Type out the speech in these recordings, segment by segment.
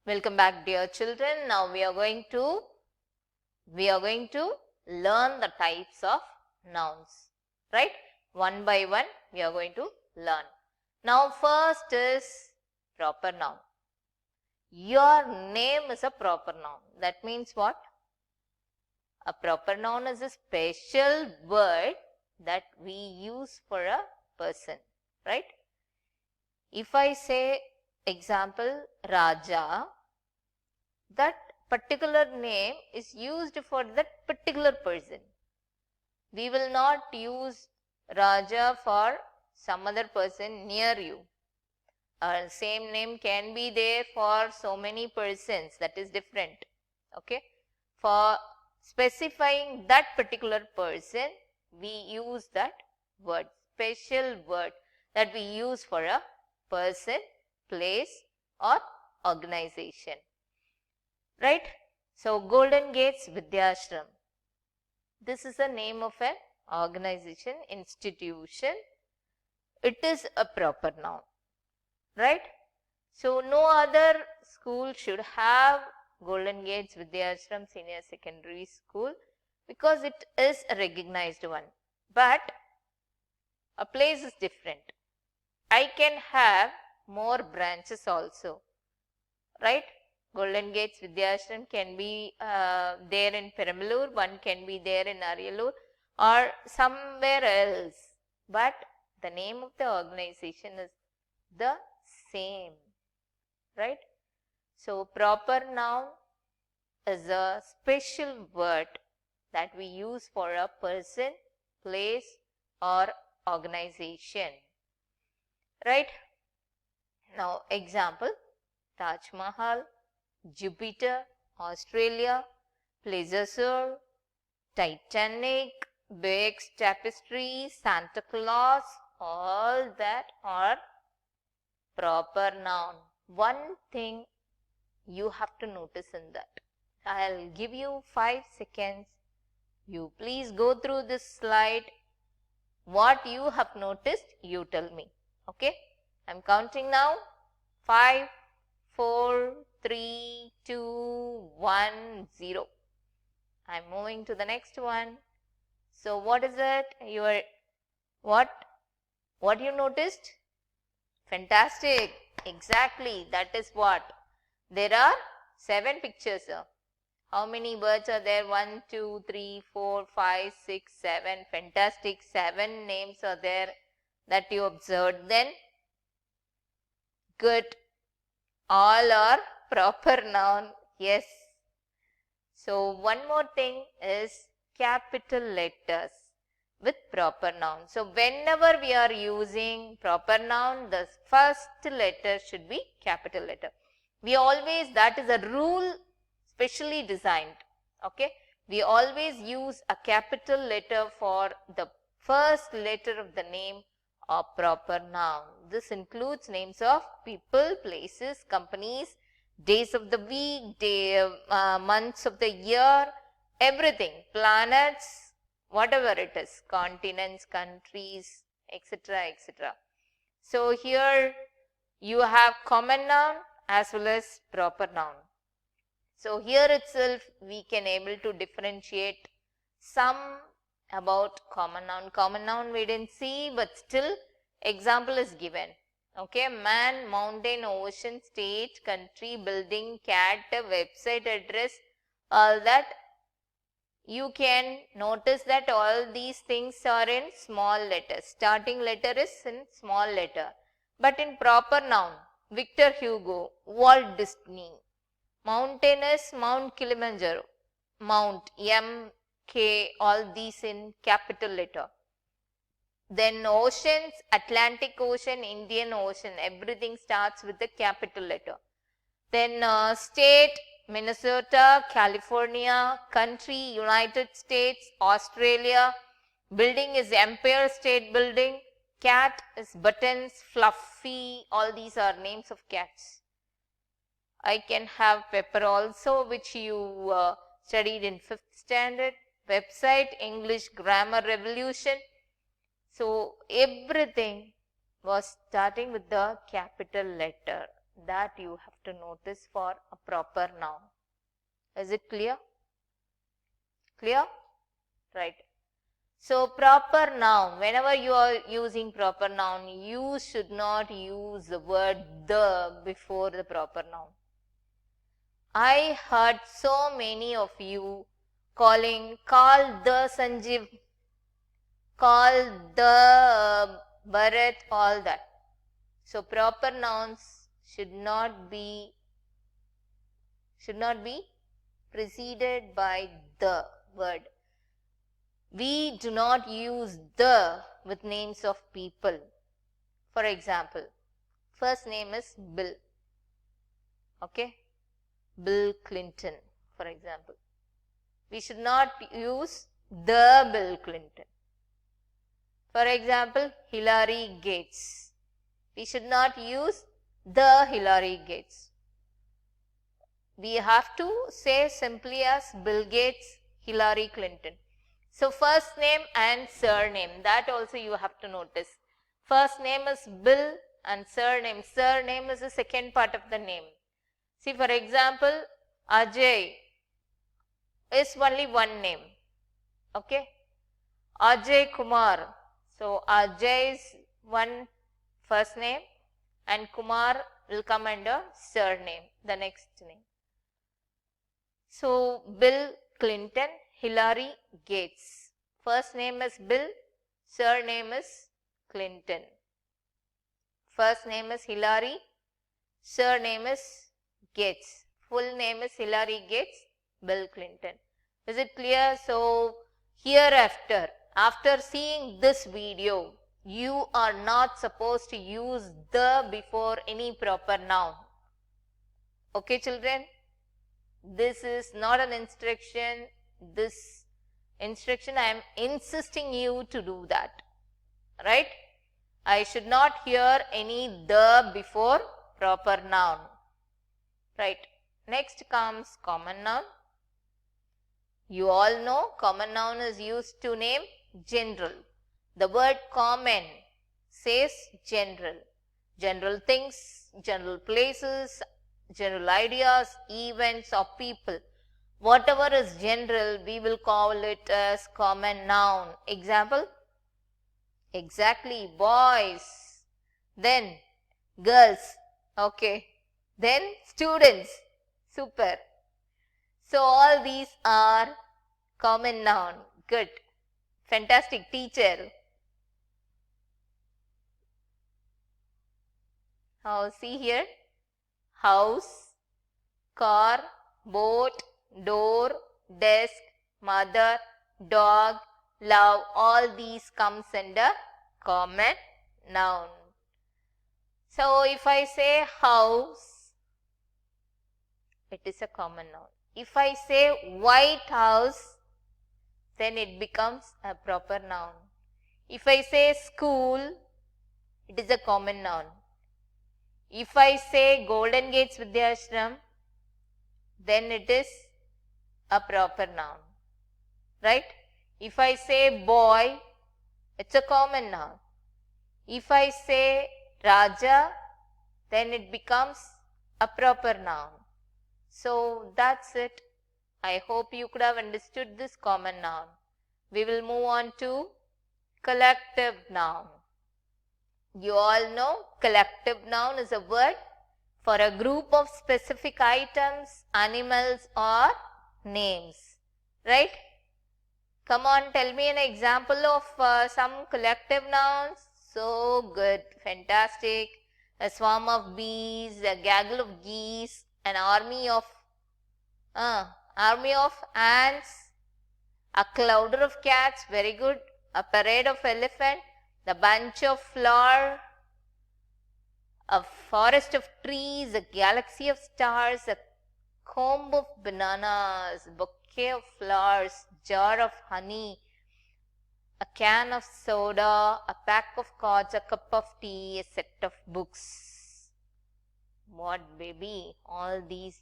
Welcome back, dear children. Now we are going to learn the types of nouns, right? One by one we are going to learn. Now first is proper noun. Your name is a proper noun. That means what? A proper noun is a special word that we use for a person, right? If I say example Raja, that particular name is used for that particular person. We will not use Raja for some other person near you. Same name can be there for so many persons, that is different. Okay. For specifying that particular person, we use that word, special word that we use for a person, place or organization. Right? So, Golden Gates Vidyashram. This is the name of an organization, institution. It is a proper noun. Right? So, no other school should have Golden Gates Vidyashram Senior Secondary School because it is a recognized one. But a place is different. I can have more branches also. Right? Golden Gates Vidyashram can be there in Perambalur, one can be there in Ariyalur or somewhere else. But the name of the organization is the same. Right? So, proper noun is a special word that we use for a person, place or organization. Right? Now, example, Taj Mahal, Jupiter, Australia, Plesiosaur, Titanic, Beck's Tapestry, Santa Claus, all that are proper noun. One thing you have to notice in that. I'll give you 5 seconds. You please go through this slide. What you have noticed, you tell me. Okay? I'm counting now. 5, 4, 3, 2, 1, 0. I'm moving to the next one. So, what is it? What you noticed? Fantastic. Exactly. That is what? There are 7 pictures. How many birds are there? 1, 2, 3, 4, 5, 6, 7. Fantastic. 7 names are there that you observed then. Good. All are proper noun. Yes. So, one more thing is capital letters with proper noun. So, whenever we are using proper noun, the first letter should be capital letter. We always, that is a rule specially designed. Okay. We always use a capital letter for the first letter of the name or proper noun. This includes names of people, places, companies, days of the week, months of the year, everything, planets, whatever it is, continents, countries, etc., etc. So, here you have common noun as well as proper noun. So, here itself we can able to differentiate some about common noun. Common noun we didn't see, but still example is given. Okay, man, mountain, ocean, state, country, building, cat, website address, all that. You can notice that all these things are in small letters. Starting letter is in small letter. But in proper noun, Victor Hugo, Walt Disney. Mountain is Mount Kilimanjaro. Mount, M-K, all these in capital letter. Then oceans, Atlantic Ocean, Indian Ocean, everything starts with the capital letter. Then state, Minnesota, California, country, United States, Australia, building is Empire State Building, cat is Buttons, Fluffy, all these are names of cats. I can have Pepper also, which you studied in 5th standard, website, English Grammar Revolution. So, everything was starting with the capital letter. that you have to notice for a proper noun. Is it clear? Clear? Right. So, proper noun, whenever you are using proper noun, you should not use the word the before the proper noun. I heard so many of you call the Sanjeev, call the Bharat, all that. So, proper nouns should not be preceded by the word. We do not use the with names of people. For example, first name is Bill. Okay? Bill Clinton, for example. We should not use the Bill Clinton. For example, Hillary Gates. We should not use the Hillary Gates. We have to say simply as Bill Gates, Hillary Clinton. So, first name and surname, that also you have to notice. First name is Bill and surname. Surname is the second part of the name. See, for example, Ajay is only one name. Okay? Ajay Kumar. So, Ajay is one first name and Kumar will come under surname, the next name. So, Bill Clinton, Hillary Gates. First name is Bill, surname is Clinton. First name is Hillary, surname is Gates. Full name is Hillary Gates, Bill Clinton. Is it clear? So, hereafter, after seeing this video, you are not supposed to use the before any proper noun. Okay, children? This is not an instruction. This instruction, I am insisting you to do that. Right? I should not hear any the before proper noun. Right. Next comes common noun. You all know common noun is used to name general. The word common says general. General things, general places, general ideas, events or people. Whatever is general, we will call it as common noun. Example? Exactly, boys. Then girls. Okay. Then students. Super. So, all these are common noun. Good. Fantastic, teacher. Now, see here. House, car, boat, door, desk, mother, dog, love, all these comes under common noun. So, if I say house, it is a common noun. If I say White House, then it becomes a proper noun. If I say school, it is a common noun. If I say Golden Gates Vidyashram, then it is a proper noun. Right? If I say boy, it's a common noun. If I say Raja, then it becomes a proper noun. So, that's it. I hope you could have understood this common noun. We will move on to collective noun. You all know collective noun is a word for a group of specific items, animals or names. Right? Come on, tell me an example of some collective nouns. So good, fantastic. A swarm of bees, a gaggle of geese, an army of ants, a clouder of cats, very good. A parade of elephant, the bunch of flower, a forest of trees, a galaxy of stars, a comb of bananas, bouquet of flowers, jar of honey, a can of soda, a pack of cards, a cup of tea, a set of books. What, baby? All these,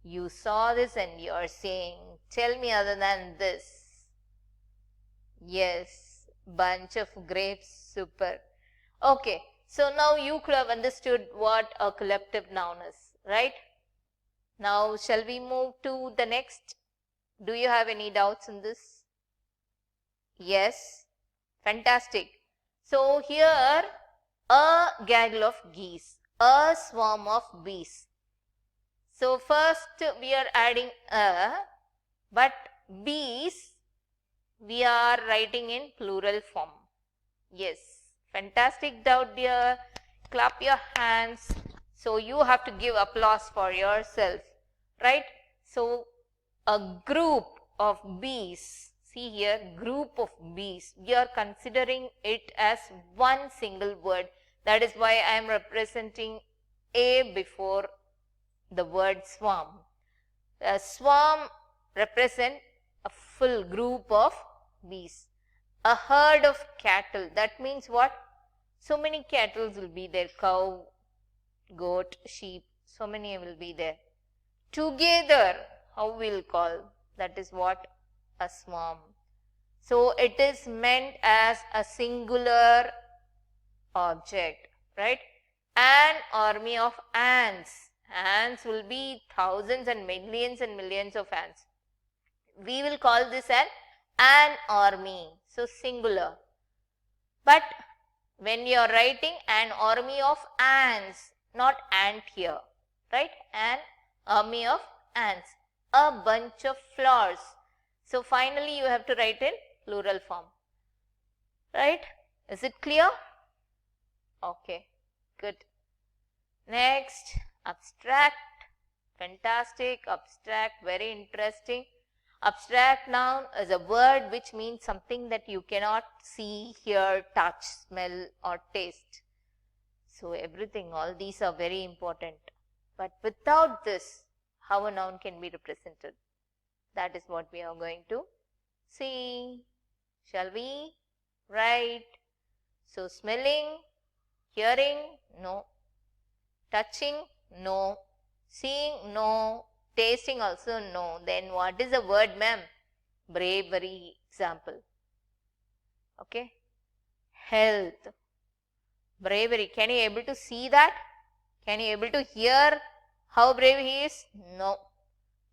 you saw this and you are saying, tell me other than this. Yes, bunch of grapes, super. Okay, So now you could have understood what a collective noun is, right? Now shall we move to the next? Do you have any doubts in this? Yes, fantastic. So here a gaggle of geese, a swarm of bees. So first we are adding a, but bees we are writing in plural form. Yes, fantastic doubt dear. Clap your hands. So you have to give applause for yourself, right? So a group of bees, see here, group of bees, we are considering it as one single word. That is why I am representing a before the word swarm. A swarm represent a full group of bees. A herd of cattle, that means what? So many cattle will be there, cow, goat, sheep, so many will be there. Together, how we'll call, that is what? A swarm. So it is meant as a singular object, right? An army of ants. Ants will be thousands and millions of ants. We will call this an army. So singular. But when you are writing an army of ants, not ant here, right? An army of ants. A bunch of flowers. So finally you have to write in plural form. Right? Is it clear? Okay, good. Next, abstract. Fantastic, abstract, very interesting. Abstract noun is a word which means something that you cannot see, hear, touch, smell or taste. So everything, all these are very important. But without this, how a noun can be represented? That is what we are going to see. Shall we? Right. So smelling, hearing, no. Touching, no. Seeing, no. Tasting also, no. Then what is the word, ma'am? Bravery, example. Okay. Health. Bravery. Can you able to see that? Can you able to hear how brave he is? No.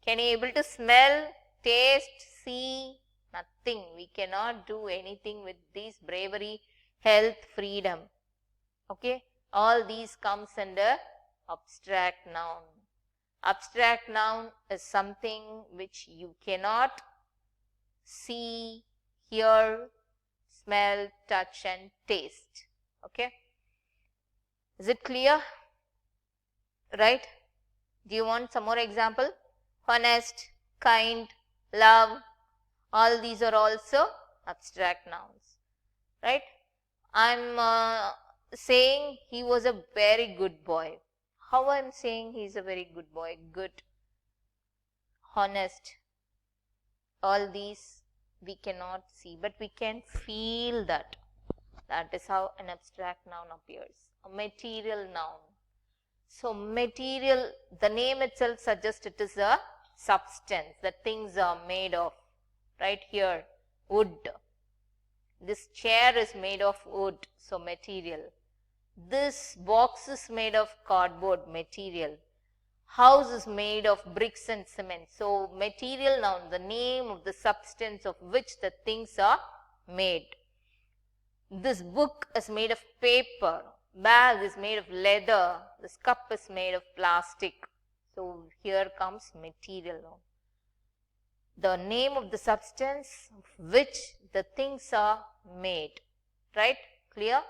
Can you able to smell, taste, see? Nothing. We cannot do anything with these bravery, health, freedom. Okay. All these comes under abstract noun. Abstract noun is something which you cannot see, hear, smell, touch and taste. Okay. Is it clear? Right? Do you want some more example? Honest, kind, love, all these are also abstract nouns. Right? I'm saying he was a very good boy. How I'm saying he is a very good boy? Good, honest, all these we cannot see, but we can feel that. That is how an abstract noun appears. A material noun. So material, the name itself suggests it is a substance that things are made of. Right here, wood. This chair is made of wood, so material. This box is made of cardboard, material. House is made of bricks and cement. So material noun, the name of the substance of which the things are made. This book is made of paper. Bag is made of leather. This cup is made of plastic. So here comes material noun. The name of the substance of which the things are made. Right? Clear?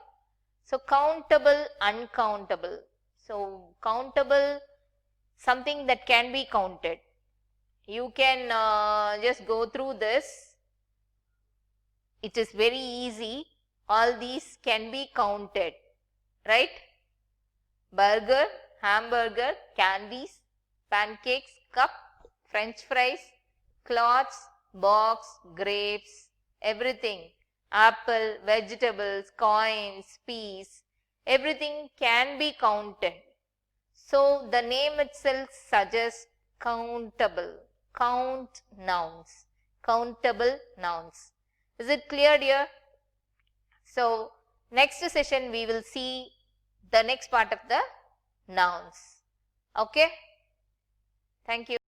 So countable, uncountable. So countable, something that can be counted. You can just go through this. It is very easy. All these can be counted. Right? Burger, hamburger, candies, pancakes, cup, french fries, cloths, box, grapes, everything. Apple, vegetables, coins, peas, everything can be counted. So the name itself suggests countable, count nouns, countable nouns. Is it clear, dear? So next session we will see the next part of the nouns. Okay. Thank you.